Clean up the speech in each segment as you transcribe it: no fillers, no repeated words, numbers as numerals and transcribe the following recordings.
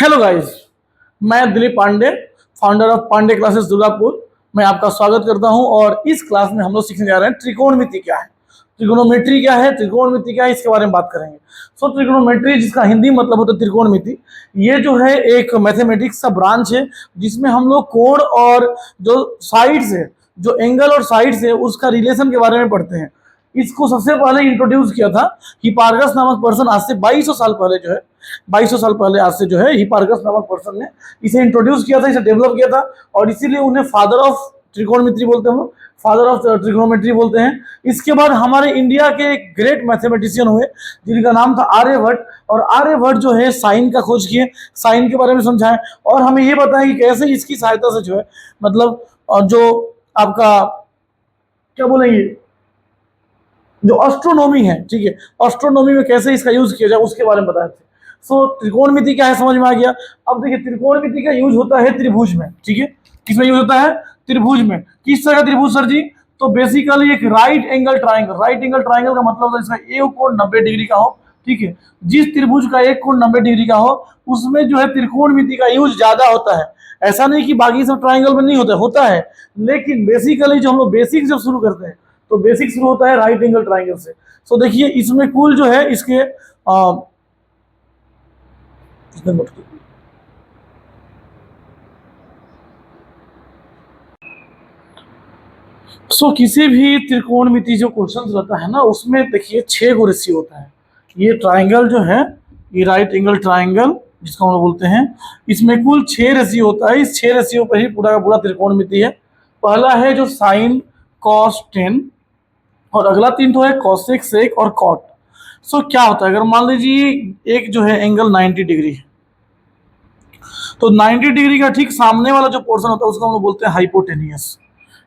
Hello guys, मैं Dilip Pandey, founder of Pandey classes Durgapur. मैं आपका स्वागत करता हूं और इस क्लास में हम लोग सीखने जा रहे हैं त्रिकोणमिति क्या है, त्रिकोणोमेट्री क्या है, त्रिकोणमिति क्या है, इसके बारे में बात करेंगे। त्रिकोणोमेट्री, जिसका हिंदी मतलब होता है त्रिकोणमिति, ये जो है एक मैथमेटिक्स का ब्रांच है जिसमें हम लोग कोण और जो साइड्स है, जो एंगल और साइड्स है, उसका रिलेशन के बारे में पढ़ते हैं। इसको सबसे पहले इंट्रोड्यूस किया था हिपार्गस नामक पर्सन, आज से 2200 साल पहले जो है, 2200 साल पहले आज से जो है हिपार्गस नामक पर्सन ने इसे इंट्रोड्यूस किया था, इसे डेवलप किया था और इसीलिए उन्हें फादर ऑफ त्रिकोणमिति बोलते हैं, हम लोग फादर ऑफ ट्रिग्नोमेट्री बोलते हैं। इसके बाद हमारे इंडिया के एक ग्रेट मैथमेटिशियन हुए जिनका नाम था आर्यभट्ट, और आर्यभट्ट जो है साइन का खोज किए, साइन के बारे में समझाएं और हमें ये बताएं कि कैसे इसकी सहायता से जो है मतलब जो आपका क्या बोलेंगे, जो एस्ट्रोनॉमी है, ठीक है, एस्ट्रोनॉमी में कैसे इसका यूज किया जाए उसके बारे में बताए थे। त्रिकोणमिति क्या है समझ में आ गया। अब देखिए, त्रिकोणमिति का यूज होता है त्रिभुज में, ठीक है, किसमें यूज होता है, त्रिभुज में। किस तरह का त्रिभुज सर जी? तो बेसिकली एक right angle triangle, right angle triangle का मतलब है इसका एक कोण 90 डिग्री का हो, ठीक है। जिस त्रिभुज का एक कोण 90 डिग्री का हो उसमें जो है त्रिकोणमिति का यूज ज्यादा होता है। ऐसा नहीं कि बाकी सब ट्राइंगल में नहीं होता, होता है, लेकिन बेसिकली जो हम लोग बेसिक जब शुरू करते हैं तो बेसिक शुरू होता है राइट एंगल ट्राइंगल से। देखिए इसमें कुल जो है इसके किसी भी त्रिकोणमिति जो क्वेश्चन रहता है ना, उसमें देखिए 6 गो रेशियो होता है। ये ट्राइंगल जो है, ये राइट एंगल ट्राइंगल जिसको हम लोग बोलते हैं, इसमें कुल 6 रेशियो होता है। इस 6 रेशियो पर ही पूरा का पूरा त्रिकोणमिति है। पहला है जो साइन कॉस टेन, और अगला 3 तो है कॉसेक सेक और कॉट। क्या होता है, अगर मान लीजिए एक जो है एंगल 90 डिग्री है, तो 90 डिग्री का ठीक सामने वाला जो पोर्शन होता है उसको हम लोग बोलते हैं हाइपोटेनियस।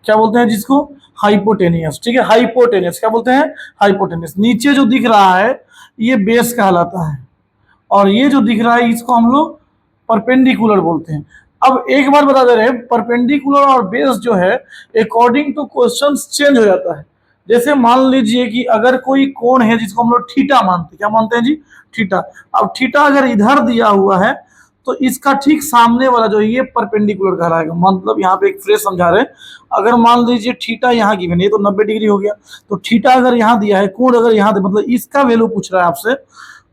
क्या बोलते हैं जिसको? हाइपोटेनियस, ठीक है, हाइपोटेनियस क्या बोलते हैं? हाइपोटेनियस। नीचे जो दिख रहा है ये बेस कहलाता है, और ये जो दिख रहा है इसको हम लोग परपेंडिकुलर बोलते हैं। अब एक बार बता दे रहे हैं, परपेंडिकुलर और बेस जो है अकॉर्डिंग टू क्वेश्चंस चेंज हो जाता है। जैसे मान लीजिए कि अगर कोई कोण है जिसको हम लोग थीटा मानते हैं, क्या मानते हैं जी? थीटा। अब थीटा अगर इधर दिया हुआ है तो इसका ठीक सामने वाला जो ये परपेंडिकुलर कहलाएगा। मतलब यहाँ पे एक फ्रेज समझा रहे हैं, अगर मान लीजिए थीटा यहाँ गिवन है, तो 90 डिग्री हो गया, तो थीटा अगर यहाँ दिया है, कोण अगर यहाँ दिया, मतलब इसका वैल्यू पूछ रहा है आपसे,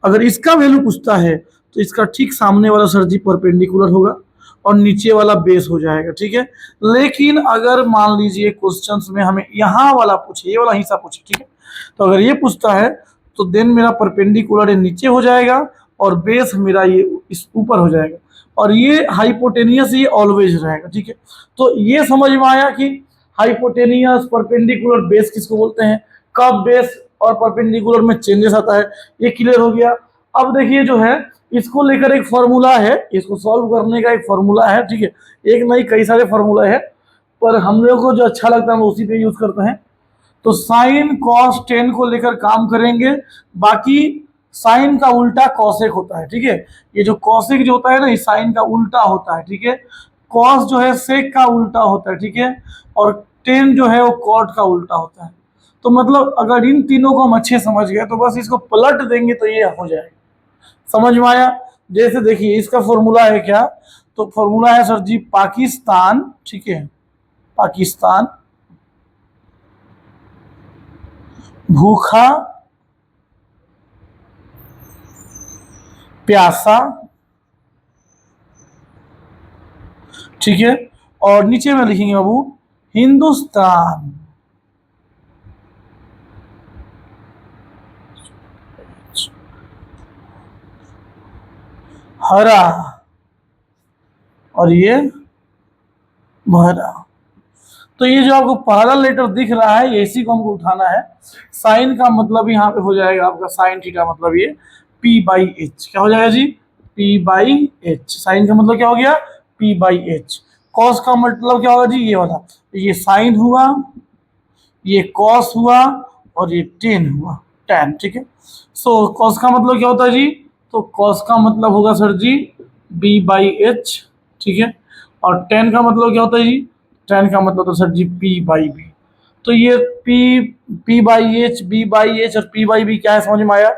अगर इसका वैल्यू पूछता है तो इसका ठीक सामने वाला सर जी परपेंडिकुलर होगा और नीचे वाला बेस हो जाएगा, ठीक है। लेकिन अगर मान लीजिए क्वेश्चंस में हमें यहाँ वाला पूछे, ये वाला हिस्सा पूछे, ठीक है, तो अगर ये पूछता है तो देन मेरा परपेंडिकुलर नीचे हो जाएगा और बेस मेरा ये इस ऊपर हो जाएगा, और ये हाइपोटेनियस ये ऑलवेज रहेगा, ठीक है। तो ये समझ में आया कि हाइपोटेनियस, परपेंडिकुलर, बेस किसको बोलते हैं, कब बेस और परपेंडिकुलर में चेंजेस आता है, ये क्लियर हो गया। अब देखिए जो है इसको लेकर एक फॉर्मूला है, इसको सॉल्व करने का एक फॉर्मूला है, ठीक है। एक नहीं कई सारे फॉर्मूला है, पर हम लोग को जो अच्छा लगता है हम उसी पे यूज करते हैं। तो साइन कॉस टेन को लेकर काम करेंगे, बाकी साइन का उल्टा कॉसेक होता है, ठीक है। ये जो कॉसेक जो होता है ना, ये साइन का उल्टा होता है, ठीक है। कॉस जो है सेक का उल्टा होता है, ठीक है, और टेन जो है वो कॉट का उल्टा होता है। तो मतलब अगर इन तीनों को हम अच्छे समझ गए तो बस इसको पलट देंगे तो ये हो जाएगा। समझ में आया? जैसे देखिए इसका फॉर्मूला है क्या, तो फॉर्मूला है सर जी पाकिस्तान, ठीक है, पाकिस्तान भूखा प्यासा, ठीक है, और नीचे में लिखेंगे बाबू हिंदुस्तान हरा, और ये भरा। तो ये जो आपको पहला लेटर दिख रहा है इसी को हमको उठाना है। साइन का मतलब यहाँ पे हो जाएगा आपका साइन थीटा, मतलब ये P/H क्या हो जाएगा जी? P/H। साइन का मतलब क्या हो गया? P/H। कॉस का मतलब क्या होगा जी? ये वाला, तो ये साइन हुआ, ये कॉस हुआ, और ये टेन हुआ, टेन, ठीक है। कॉस का मतलब क्या होता है जी? तो कॉस का मतलब होगा सर जी B/H, ठीक है। और टेन का मतलब क्या होता है जी? टेन का मतलब तो सर जी P/B। तो ये P/H, B/H और P/B क्या है समझ में आया?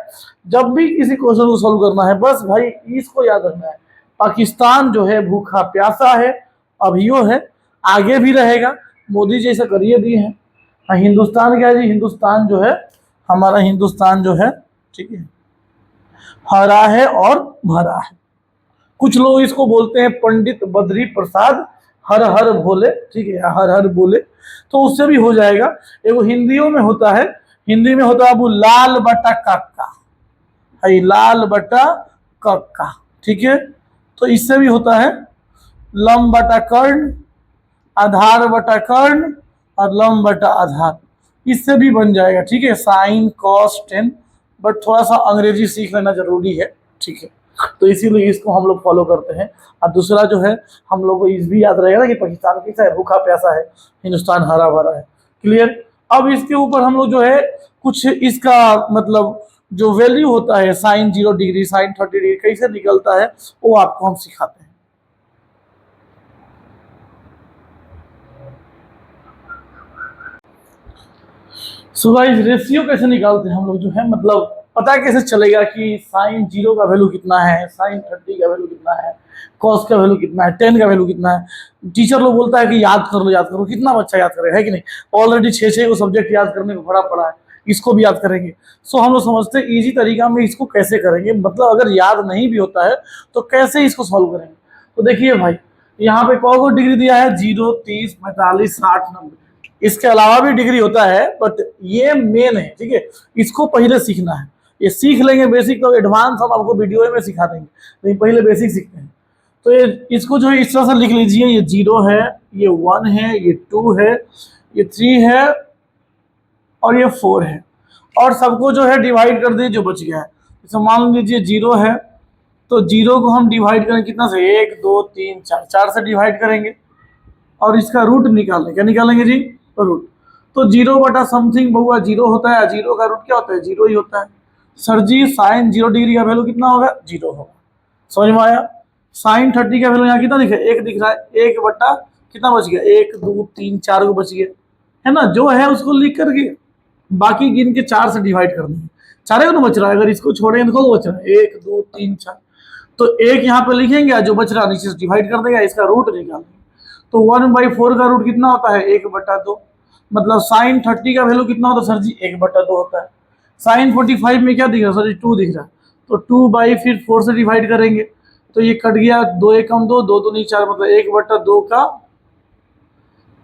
जब भी किसी क्वेश्चन को सोल्व करना है बस भाई इसको याद रखना है, पाकिस्तान जो है भूखा प्यासा है, अभियो है, आगे भी रहेगा। मोदी जी ऐसा करिए दिए हैं। हाँ, हिंदुस्तान क्या है जी, हिंदुस्तान जो है हमारा, हिंदुस्तान जो है, ठीक है, हरा है और भरा है। कुछ लोग इसको बोलते हैं पंडित बद्री प्रसाद हर हर भोले, ठीक है, हर हर बोले, तो उससे भी हो जाएगा। एगो हिंदियों में होता है, हिंदी में होता है वो लाल बटा कक्का है, लाल बटा कक्का, ठीक है। तो इससे भी होता है लम बटा कर्ण, आधार बटा कर्ण और लम बटा आधार, इससे भी बन जाएगा, ठीक है, साइन कॉस टेन। बट थोड़ा सा अंग्रेजी सीख लेना जरूरी है, ठीक है, तो इसीलिए इसको हम लोग फॉलो करते हैं। और दूसरा जो है, हम लोग को इस भी याद रहेगा ना कि पाकिस्तान कैसा है, भूखा प्यासा है, हिंदुस्तान हरा भरा है। क्लियर। अब इसके ऊपर हम लोग जो है कुछ इसका मतलब जो वैल्यू होता है, साइन 0 डिग्री, साइन 30 डिग्री कैसे निकलता है, वो आपको हम सिखाते हैं। सो गाइस, रेशियो कैसे निकालते हैं हम लोग जो है, मतलब पता कैसे चलेगा कि साइन 0 का वैल्यू कितना है, साइन 30 का वैल्यू कितना है, कॉस का वैल्यू कितना है, टेन का वैल्यू कितना है। टीचर लोग बोलता है कि याद कर लो, याद करो, कितना बच्चा याद करेगा, है कि नहीं। ऑलरेडी 6 को सब्जेक्ट याद करने को भरा पड़ा है, इसको भी याद करेंगे। सो हम लोग समझते हैं इजी तरीका में इसको कैसे करेंगे, मतलब अगर याद नहीं भी होता है तो कैसे इसको सॉल्व करेंगे। तो देखिए भाई, यहाँ पे कौ डिग्री दिया है, 0, 30, 45, 60, 90। इसके अलावा भी डिग्री होता है, बट ये मेन है, ठीक है, इसको पहले सीखना है। ये सीख लेंगे बेसिक, तो एडवांस हम आपको वीडियो में सिखा देंगे, लेकिन पहले बेसिक सीखते हैं। तो ये इसको जो है इस तरह से लिख लीजिए, ये 0 है, ये 1 है, ये 2 है, ये 3 है और ये 4 है, और सबको जो है डिवाइड कर दिए जो बच गया है। जैसे मान लीजिए 0 है, तो 0 को हम डिवाइड करें कितना से, 1, 2, 3, 4, 4 से डिवाइड करेंगे और इसका रूट निकालेंगे। क्या निकालेंगे जी, रूट। तो 0 बटा समथिंग बहुआ 0 होता है, 0 का रूट क्या होता है, 0 ही होता है। सर जी साइन 0 डिग्री का वैल्यू कितना होगा, 0 होगा। समझ में आया। साइन 30 का वैल्यू यहाँ कितना दिख रहा है, 1 दिख रहा है। 1 बटा कितना बच गया, 1, 2, 3, 4 को बच गया, है ना। जो है उसको लिख करके बाकी गिन के 4 से डिवाइड कर देंगे, 4 को बच रहा है। अगर इसको छोड़ेंगे तो बच रहा है 1, 2, 3, 4। तो 1 यहाँ पे लिखेंगे, जो बच रहा नीचे से डिवाइड कर देगा, इसका रूट निकालेंगे। तो 1/4 का रूट कितना होता है, 1/2। मतलब साइन 30 का वैल्यू कितना होता है सर जी, 1/2 होता है। साइन 45 में क्या दिख रहा है सर जी, 2 दिख रहा है। तो 2 फिर 4 से डिवाइड करेंगे, तो ये कट गया, 2 1 कम 2, 2 दूनी 4, मतलब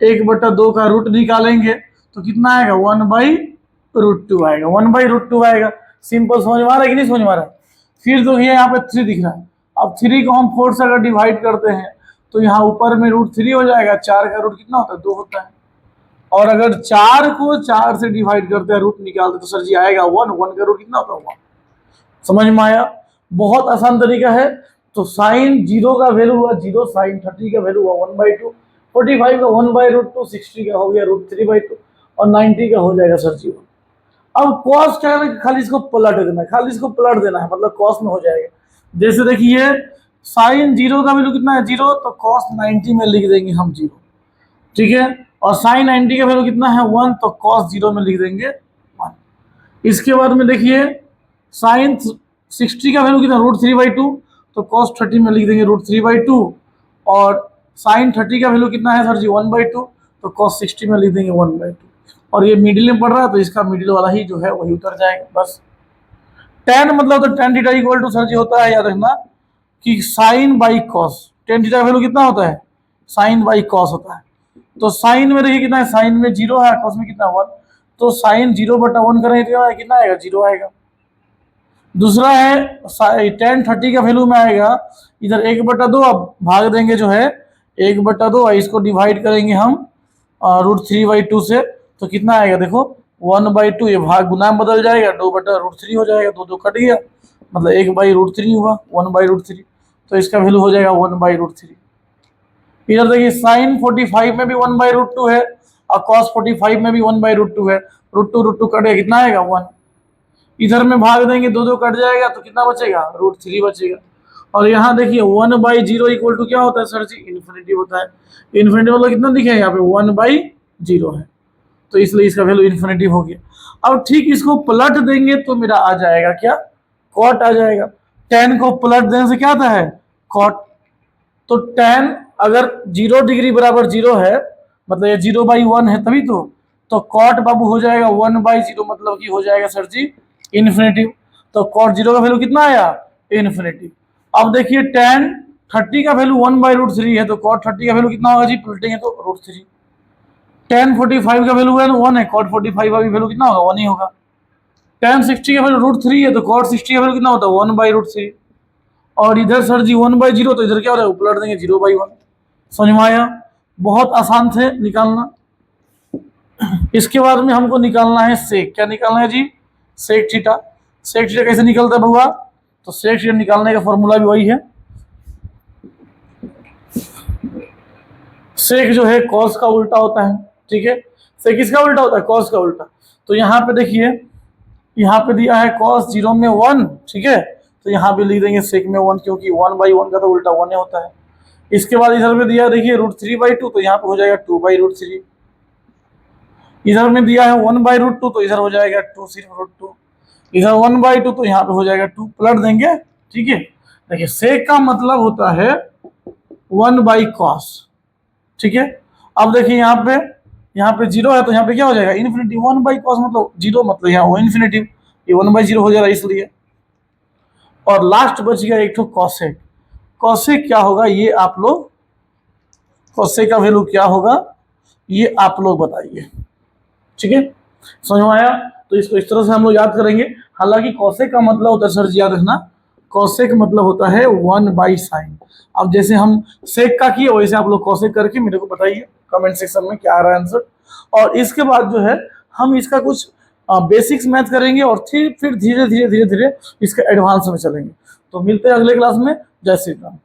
1/2 का रूट निकालेंगे तो कितना आएगा, 1/√2 आएगा, 1/√2 आएगा। सिंपल। समझ में आ रहा है कि नहीं समझ में आ रहा है। फिर तो ये यहाँ पे 3 दिख रहा है। अब 3 को हम 4 से अगर डिवाइड करते हैं तो यहाँ ऊपर में √3 हो जाएगा। 4 का रूट कितना होता है, 2 होता है। और अगर 4 को 4 से डिवाइड करते हैं, रूट निकालते तो सर जी आएगा 1। 1 का रूट कितना होता है, 1। समझ में आया। बहुत आसान तरीका है। तो साइन 0 का वैल्यू हुआ 0, साइन 30 का वैल्यू हुआ 1/2, 45 का 1/√2, 60 का हो गया √3/2 और 90 का हो जाएगा सर जी 1। अब कॉस क्या है, खाली इसको पलट देना है, खाली इसको पलट देना है, मतलब कॉस में हो जाएगा। जैसे देखिए साइन 0 का वैल्यू कितना है, 0, तो कॉस 90 में लिख देंगे हम 0, ठीक है। और साइन 90 का वैल्यू कितना है, 1, तो कॉस 0 में लिख देंगे 1। इसके बाद में देखिए साइन 60 का वैल्यू कितना, √3/2, तो कॉस 30 में लिख देंगे √3/2। और साइन 30 का वैल्यू कितना है सर जी, 1/2, तो कॉस 60 में लिख देंगे 1/2। और ये मिडिल में पड़ रहा है, तो इसका मिडिल वाला ही जो है वही उतर जाएगा बस। टेन मतलब तो tan theta equal to sir ji होता है, याद रखना कि sine by cos. Tan theta का वैल्यू कितना होता है, साइन बाई कॉस होता है। तो साइन में देखिए कितना है, साइन में 0 है, कॉस में कितना 1। तो साइन 0/1 करेंगे तो कितना आएगा, 0 आएगा। दूसरा है टेन 30 का वैल्यू में आएगा इधर 1/2, अब भाग देंगे जो है 1/2, इसको डिवाइड करेंगे हम √3/2 से, तो कितना आएगा देखो 1/2। ये भाग गुना में बदल जाएगा, 2/√3 हो जाएगा, 2 2 कट गया, मतलब 1/√3 हुआ, 1/√3। तो इसका वैल्यू हो जाएगा 1/√3। इधर देखिए साइन 45 में भी 1/√2 है और कॉस 45 में भी 1/√2 है। √2 कट गया, कितना आएगा 1। इधर में भाग देंगे, 2 2 कट जाएगा, तो कितना बचेगा, √3 बचेगा। और यहाँ देखिए 1/0 इक्वल टू क्या होता है सर जी, इन्फिनिटी होता है। इन्फिनिटी मतलब कितना दिखे यहाँ पे, 1/0 है, तो इसलिए इसका वैल्यू इन्फिनिटी हो गया। अब ठीक इसको पलट देंगे तो मेरा आ जाएगा क्या, कॉट आ जाएगा। टेन को पलट देने से क्या आता है, कॉट। तो tan अगर 0 डिग्री बराबर 0 है, मतलब ये 0/1 है तभी तो कॉट बाबू हो जाएगा 1/0, मतलब कि हो जाएगा सर जी इन्फिनेटिव। तो कॉट 0 का वैल्यू कितना आया? इन्फिनेटिव। अब देखिए tan 30 का वैल्यू 1/√3 है, तो कॉट 30 का वैल्यू कितना होगा जी? पलटेंगे तो √3। tan 45 का वैल्यू है 1 है, कॉट 45 का भी वैल्यू कितना होगा? 1 ही होगा। tan 60 का वैल्यू √3 है, तो कॉट 60 का वैल्यू कितना होता है? 1/√3। और इधर सर जी 1/0, तो इधर क्या हो जाएगा? पलट देंगे 0/1। समझ में आया? बहुत आसान थे निकालना। इसके बाद में हमको निकालना है सेक। क्या निकालना है जी? Sec theta. सेक थीटा कैसे निकलता है बउआ? तो सेक थीटा निकालने का फॉर्मूला भी वही है। सेक जो है कॉस का उल्टा होता है, ठीक है। सेक किसका उल्टा होता है? कॉस का उल्टा। तो यहाँ पे देखिए, यहाँ पे दिया है कॉस 0 में 1, ठीक है, तो यहाँ पे लिख देंगे सेक में 1, क्योंकि 1/1 का तो उल्टा 1 होता है। इसके बाद इधर में दिया देखिए √3/2, तो यहाँ पे हो जाएगा 2/√3। इधर में दिया है 1/√2, तो इधर हो जाएगा 2 सिर्फ √2। इधर 1/2, तो यहाँ पे हो जाएगा 2, पलट देंगे, ठीक है। देखिए सेक का मतलब होता है 1/cos, ठीक है। अब देखिए यहाँ पे 0 है, तो यहाँ पे क्या हो जाएगा? इन्फिनेटिव। 1/cos मतलब 0, मतलब यहाँ वो इन्फिनेटिव, ये 1/0 हो जाएगा इसलिए। और लास्ट बच गया एक तो कॉसेक। कॉसेक क्या होगा ये आप लोग, कॉसेक का वैल्यू क्या होगा ये आप लोग बताइए, ठीक है। समझ में आया? तो इसको इस तरह से हम लोग याद करेंगे। हालांकि कॉसेक का मतलब होता है सर जी, याद रखना, कॉसेक मतलब होता है 1/sin। अब जैसे हम सेक का किए वैसे आप लोग कॉसेक करके मेरे को बताइए कमेंट सेक्शन में क्या आ रहा है आंसर। और इसके बाद जो है हम इसका कुछ बेसिक्स मैथ करेंगे, और फिर धीरे धीरे धीरे धीरे इसका एडवांस में चलेंगे। तो मिलते हैं अगले क्लास में। जय श्री राम।